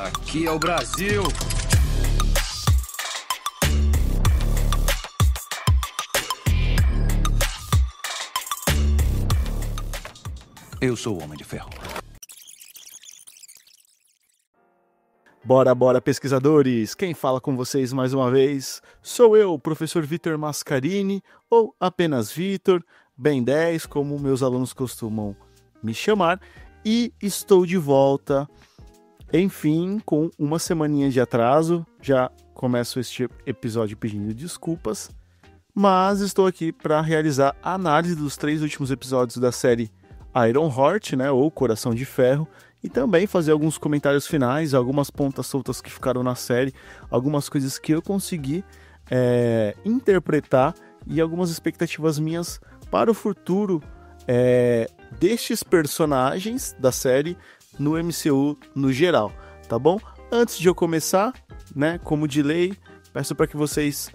Aqui é o Brasil. Eu sou o Homem de Ferro. Bora, pesquisadores! Quem fala com vocês mais uma vez sou eu, professor Vitor Mascarini, ou apenas Vitor, Ben 10, como meus alunos costumam me chamar, e estou de volta, enfim, com uma semaninha de atraso. Já começo este episódio pedindo desculpas, mas estou aqui para realizar a análise dos 3 últimos episódios da série Iron Heart, né, ou Coração de Ferro, e também fazer alguns comentários finais, algumas pontas soltas que ficaram na série, algumas coisas que eu consegui interpretar e algumas expectativas minhas para o futuro destes personagens da série no MCU no geral, tá bom? Antes de eu começar, né, como de lei, peço para que vocês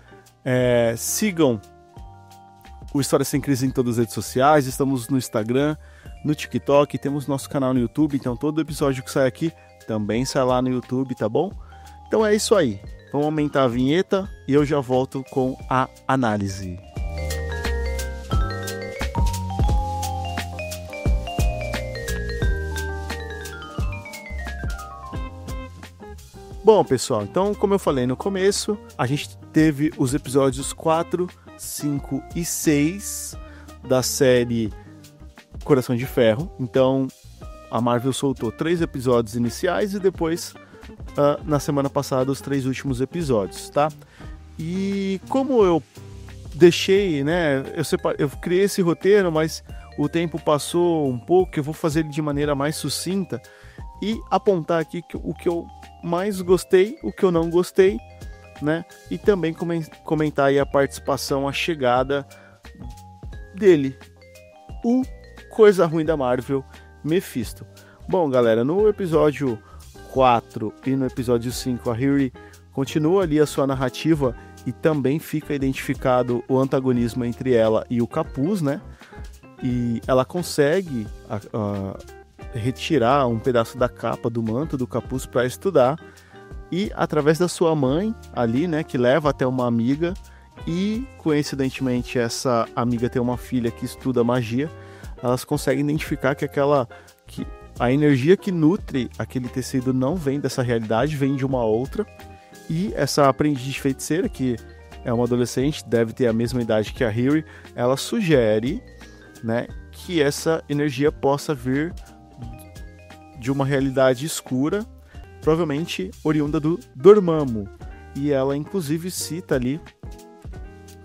sigam o História Sem Crise em todas as redes sociais. Estamos no Instagram, no TikTok, temos nosso canal no YouTube, então todo episódio que sai aqui também sai lá no YouTube, tá bom? Então é isso aí, vamos aumentar a vinheta e eu já volto com a análise. Bom, pessoal, então como eu falei no começo, a gente teve os episódios 4, 5 e 6 da série Coração de Ferro. Então a Marvel soltou 3 episódios iniciais e depois na semana passada os 3 últimos episódios, tá? E como eu deixei, né, eu criei esse roteiro, mas o tempo passou um pouco, eu vou fazer ele de maneira mais sucinta e apontar aqui o que eu mais gostei, o que eu não gostei, né? E também comentar aí a participação, a chegada dele, o coisa ruim da Marvel, Mephisto. Bom, galera, no episódio 4 e no episódio 5, a Shuri continua ali a sua narrativa e também fica identificado o antagonismo entre ela e o Capuz, né? E ela consegue retirar um pedaço da capa do manto do Capuz para estudar, e através da sua mãe ali, né, que leva até uma amiga, e coincidentemente essa amiga tem uma filha que estuda magia, elas conseguem identificar que a energia que nutre aquele tecido não vem dessa realidade, vem de uma outra, e essa aprendiz de feiticeira, que é uma adolescente, deve ter a mesma idade que a Shuri, ela sugere, né, que essa energia possa vir de uma realidade escura, provavelmente oriunda do Dormammu. E ela inclusive cita ali,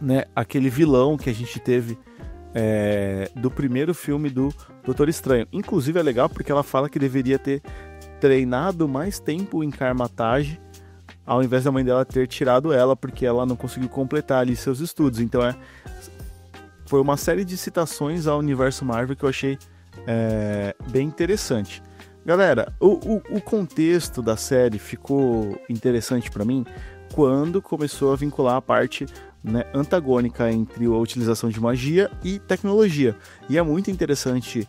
né, aquele vilão que a gente teve do primeiro filme do Doutor Estranho. Inclusive é legal porque ela fala que deveria ter treinado mais tempo em Kamar-Taj, ao invés da mãe dela ter tirado ela, porque ela não conseguiu completar ali seus estudos. Então foi uma série de citações ao universo Marvel que eu achei bem interessante. Galera, o contexto da série ficou interessante para mim quando começou a vincular a parte, né, antagônica entre a utilização de magia e tecnologia. E é muito interessante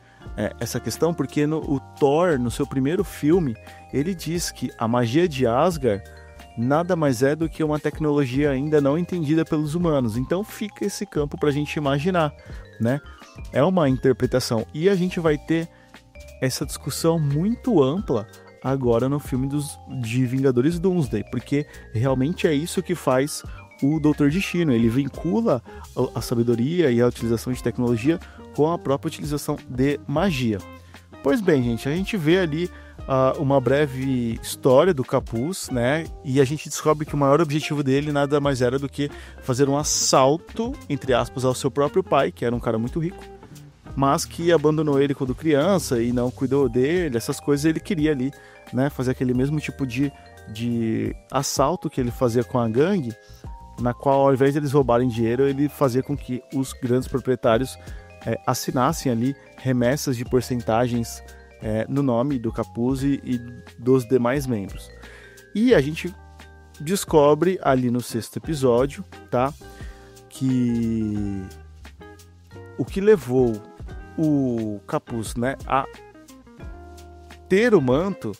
essa questão porque o Thor, no seu primeiro filme, ele diz que a magia de Asgard nada mais é do que uma tecnologia ainda não entendida pelos humanos. Então fica esse campo para a gente imaginar, né? É uma interpretação. E a gente vai ter essa discussão muito ampla agora no filme de Vingadores Doomsday, porque realmente é isso que faz o Doutor Destino. Ele vincula a sabedoria e a utilização de tecnologia com a própria utilização de magia. Pois bem, gente, a gente vê ali uma breve história do Capuz, né? E a gente descobre que o maior objetivo dele nada mais era do que fazer um assalto, entre aspas, ao seu próprio pai, que era um cara muito rico, mas que abandonou ele quando criança e não cuidou dele, essas coisas. Ele queria ali, né, fazer aquele mesmo tipo de assalto que ele fazia com a gangue, na qual, ao invés de eles roubarem dinheiro, ele fazia com que os grandes proprietários assinassem ali remessas de porcentagens no nome do Capuz e dos demais membros. E a gente descobre ali no 6º episódio, tá, que o que levou o Capuz, né, a ter o manto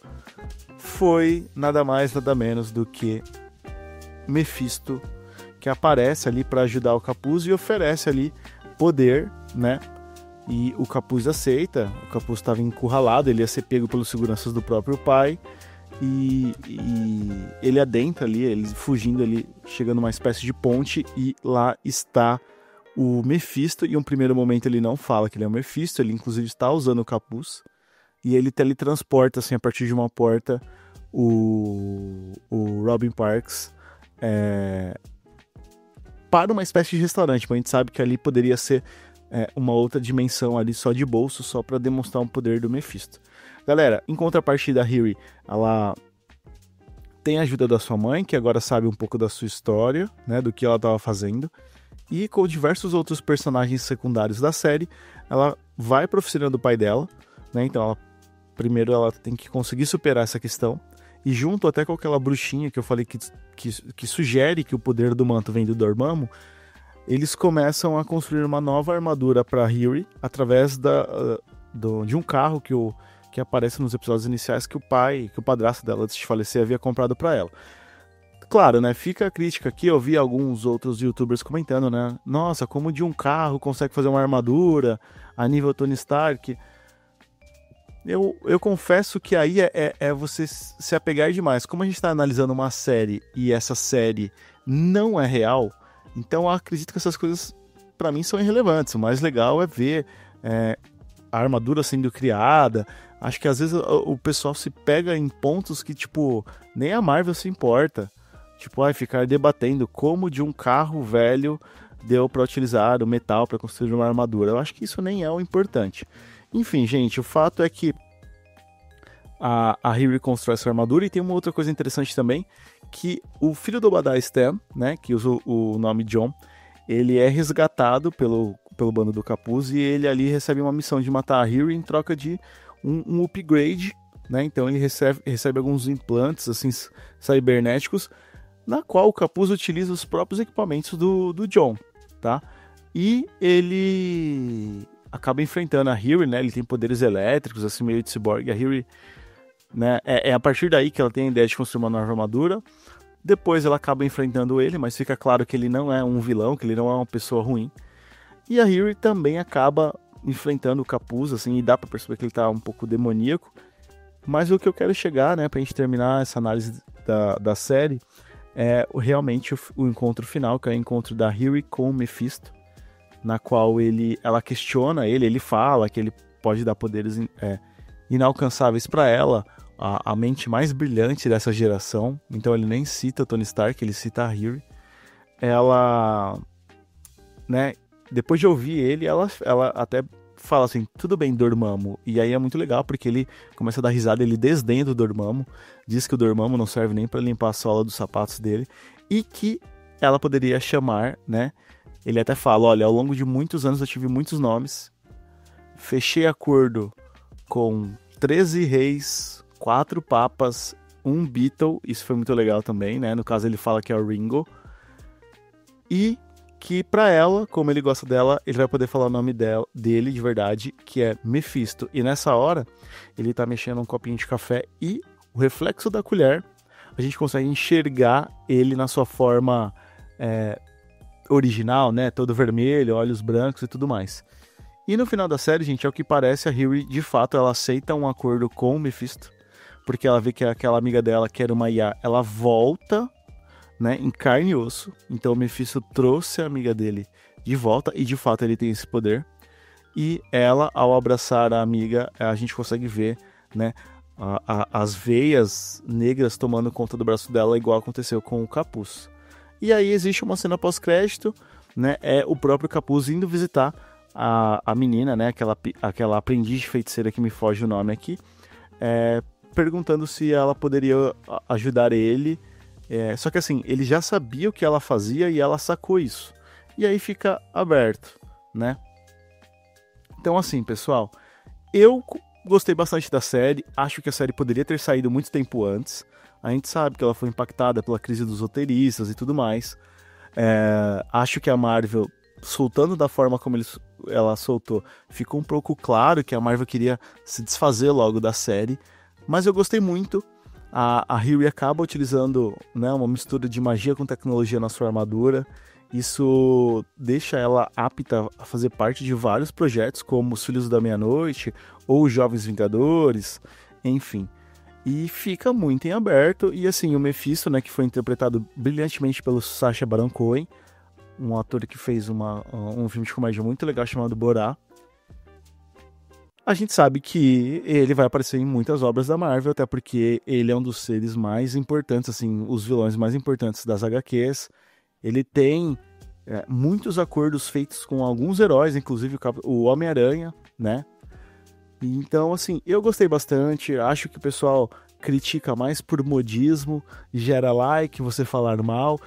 foi nada mais, nada menos do que Mephisto, que aparece ali para ajudar o Capuz e oferece ali poder, né? E o Capuz aceita. O Capuz estava encurralado, ele ia ser pego pelos seguranças do próprio pai. E ele adentra ali, ele fugindo ali, chegando numa espécie de ponte, e lá está o Mephisto. E em um primeiro momento ele não fala que ele é o Mephisto, ele inclusive está usando o capuz, e ele teletransporta assim, a partir de uma porta o Robin Parks para uma espécie de restaurante, mas a gente sabe que ali poderia ser uma outra dimensão ali só de bolso, só para demonstrar o poder do Mephisto. Galera, em contrapartida, a Riri, ela tem a ajuda da sua mãe, que agora sabe um pouco da sua história, né, do que ela estava fazendo, e com diversos outros personagens secundários da série, ela vai para a oficina do pai dela, né, então primeiro ela tem que conseguir superar essa questão, e junto até com aquela bruxinha que eu falei que sugere que o poder do manto vem do Dormammu, eles começam a construir uma nova armadura para Riri através de um carro que aparece nos episódios iniciais que o padrasto dela, antes de falecer, havia comprado para ela. Claro, né, fica a crítica aqui, eu vi alguns outros youtubers comentando, né, nossa, como de um carro consegue fazer uma armadura a nível Tony Stark. Eu confesso que aí é você se apegar demais. Como a gente está analisando uma série e essa série não é real, então eu acredito que essas coisas, para mim, são irrelevantes. O mais legal é ver a armadura sendo criada. Acho que às vezes o pessoal se pega em pontos que, tipo, nem a Marvel se importa. Tipo, ficar debatendo como de um carro velho deu para utilizar o metal para construir uma armadura. Eu acho que isso nem é o importante. Enfim, gente, o fato é que a Riri constrói essa armadura, e tem uma outra coisa interessante também, que o filho do Obadiah Stane, né, que usa o nome John, ele é resgatado pelo bando do Capuz, e ele ali recebe uma missão de matar a Riri em troca de um upgrade, né, então ele recebe alguns implantes assim, cibernéticos, na qual o Capuz utiliza os próprios equipamentos do John, tá? E ele acaba enfrentando a Riri, né? Ele tem poderes elétricos, assim, meio de cyborg. A Riri, né? É a partir daí que ela tem a ideia de construir uma nova armadura. Depois ela acaba enfrentando ele, mas fica claro que ele não é um vilão, que ele não é uma pessoa ruim. E a Riri também acaba enfrentando o Capuz, assim, e dá pra perceber que ele tá um pouco demoníaco. Mas o que eu quero chegar, né, pra gente terminar essa análise da série, é realmente o encontro final, que é o encontro da Riri com o Mephisto, na qual ela questiona ele fala que ele pode dar poderes inalcançáveis para ela, a mente mais brilhante dessa geração. Então ele nem cita Tony Stark, ele cita a Riri. Ela, né, depois de ouvir ele, ela até fala assim, tudo bem, Dormammu. E aí é muito legal, porque ele começa a dar risada, ele desdenha do Dormammu, diz que o Dormammu não serve nem para limpar a sola dos sapatos dele, e que ela poderia chamar, né? Ele até fala, olha, ao longo de muitos anos eu tive muitos nomes, fechei acordo com 13 reis, 4 papas, 1 Beatle, isso foi muito legal também, né? No caso ele fala que é o Ringo, e que pra ela, como ele gosta dela, ele vai poder falar o nome dele de verdade, que é Mephisto. E nessa hora, ele tá mexendo um copinho de café, e o reflexo da colher, a gente consegue enxergar ele na sua forma original, né? Todo vermelho, olhos brancos e tudo mais. E no final da série, gente, é o que parece, a Riri, de fato, ela aceita um acordo com o Mephisto, porque ela vê que aquela amiga dela, que era uma IA, ela volta, né, em carne e osso. Então o Mephisto trouxe a amiga dele de volta, e de fato ele tem esse poder. E ela, ao abraçar a amiga, a gente consegue ver, né, as veias negras tomando conta do braço dela, igual aconteceu com o Capuz. E aí existe uma cena pós-crédito, né, é o próprio Capuz indo visitar a menina, né, aquela aprendiz de feiticeira que me foge o nome aqui, perguntando se ela poderia ajudar ele. Só que assim, ele já sabia o que ela fazia e ela sacou isso. E aí fica aberto, né? Então assim, pessoal, eu gostei bastante da série. Acho que a série poderia ter saído muito tempo antes. A gente sabe que ela foi impactada pela crise dos roteiristas e tudo mais. Acho que a Marvel, soltando da forma como ela soltou, ficou um pouco claro que a Marvel queria se desfazer logo da série. Mas eu gostei muito. A Riri acaba utilizando, né, uma mistura de magia com tecnologia na sua armadura. Isso deixa ela apta a fazer parte de vários projetos, como Os Filhos da Meia-Noite ou Os Jovens Vingadores, enfim. E fica muito em aberto. E assim, o Mephisto, né, que foi interpretado brilhantemente pelo Sacha Baron Cohen, um ator que fez um filme de comédia muito legal chamado Borá. A gente sabe que ele vai aparecer em muitas obras da Marvel, até porque ele é um dos seres mais importantes, assim, os vilões mais importantes das HQs. Ele tem muitos acordos feitos com alguns heróis, inclusive o Homem-Aranha, né? Então, assim, eu gostei bastante. Acho que o pessoal critica mais por modismo, gera like, você falar mal.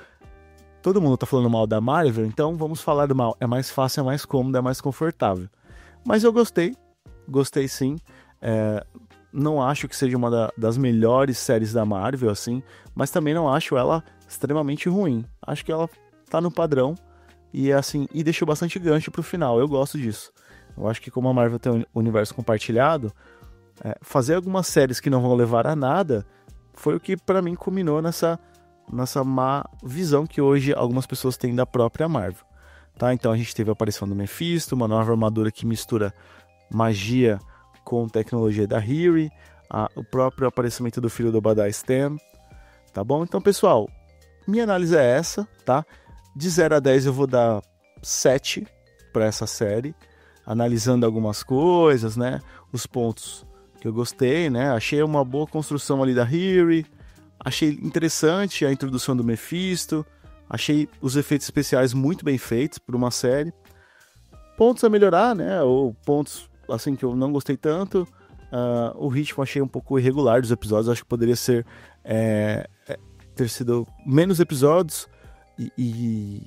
Todo mundo tá falando mal da Marvel, então vamos falar mal. É mais fácil, é mais cômodo, é mais confortável. Mas eu gostei sim. Não acho que seja uma das melhores séries da Marvel, assim, mas também não acho ela extremamente ruim. Acho que ela tá no padrão e assim, e deixou bastante gancho pro final. Eu gosto disso. Eu acho que como a Marvel tem um universo compartilhado, fazer algumas séries que não vão levar a nada foi o que pra mim culminou nessa má visão que hoje algumas pessoas têm da própria Marvel. Tá? Então a gente teve a aparição do Mephisto, uma nova armadura que mistura magia com tecnologia da Riri, o próprio aparecimento do filho do Obadiah Stane, tá bom? Então, pessoal, minha análise é essa, tá? De 0 a 10 eu vou dar 7 para essa série, analisando algumas coisas, né? Os pontos que eu gostei, né? Achei uma boa construção ali da Riri, achei interessante a introdução do Mephisto, achei os efeitos especiais muito bem feitos por uma série. Pontos a melhorar, né? Ou pontos assim que eu não gostei tanto. O ritmo achei um pouco irregular dos episódios. Acho que poderia ter sido menos episódios e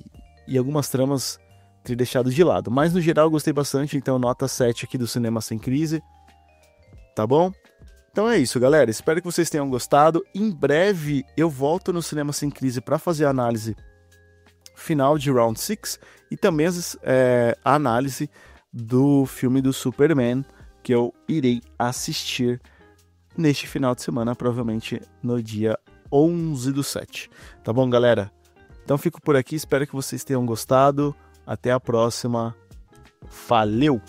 algumas tramas ter deixado de lado. Mas no geral eu gostei bastante, então nota 7 aqui do Cinema Sem Crise. Tá bom? Então é isso, galera. Espero que vocês tenham gostado. Em breve eu volto no Cinema Sem Crise para fazer a análise final de Round 6 e também a análise do filme do Superman, que eu irei assistir neste final de semana, provavelmente no dia 11/7. Tá bom, galera? Então fico por aqui, espero que vocês tenham gostado. Até a próxima. Valeu!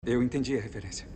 Eu entendi a referência.